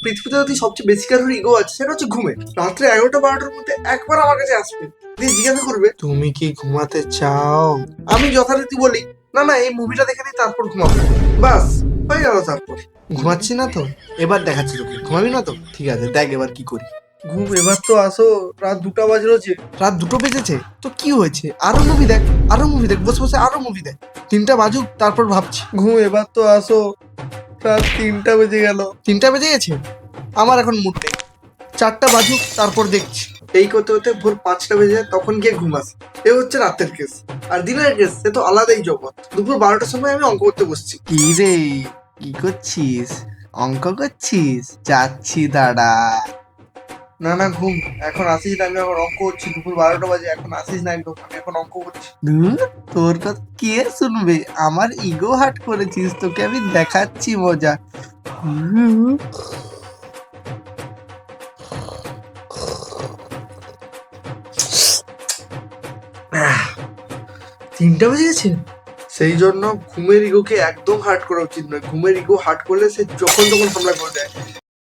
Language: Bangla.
পৃথিবীতে যদি সবচেয়ে বেশি কারোর ইগো আছে সেটা হচ্ছে ঘুমের। রাত্রে 11টা-12টার মধ্যে একবার আমার কাছে আসবে, দিয়ে জিজ্ঞাসা করবে তুমি কি ঘুমাতে চাও। আমি যথারীতি বলি না না, এই মুভিটা দেখে নিই তারপর ঘুমাবো। বাস হয়ে গেল। তারপর ঘুমাচ্ছি না তো, এবার দেখাচ্ছি তোকে। ঘুমাবি না তো, ঠিক আছে দেখ এবার কি করি। ঘুম এবার তো আসো, রাত 2টা বাজলো যে। রাত 2টো বেজেছে তো কি হয়েছে, আরো মুভি দেখ, আরো মুভি দেখ, বসে বসে আরো মুভি দেখ। 3টা বাজুক তারপর ভাবছি। ঘুম এবার তো আসো, রাত 3টা বেজে গেল। 3টা বেজে গেছে, আমার এখন মুড নেই। 4টা বাজুক তারপর দেখছি। এই করতে করতে ভোর 5টা বেজে যায়, তখন গিয়ে ঘুম আসে। এ হচ্ছে রাতের কেস। আর দিনের কেস সে তো আলাদাই জগৎ। দুপুর 12টার সময় আমি অঙ্ক করতে বসছি। কি রে, কি করছিস? অঙ্ক করছিস? যাচ্ছি দাঁড়া। না না ঘুম, এখন আসিস না, আমি এখন অঙ্ক করছি। দুপুর 12টা বাজে, এখন আসিস না একদম, আমি এখন অঙ্ক করছি। ধুর, তোর কথা কে শুনবে? আমার ইগো হার্ট করেছিস, তোকে আমি দেখাচ্ছি মজা। হুম, 3টা বেজে গেছে। সেই জন্য ঘুমের ইগোকে একদম হার্ট করা উচিত নয়। ঘুমের ইগো হার্ট করলে সে যখন তখন হামলা করে দেয়।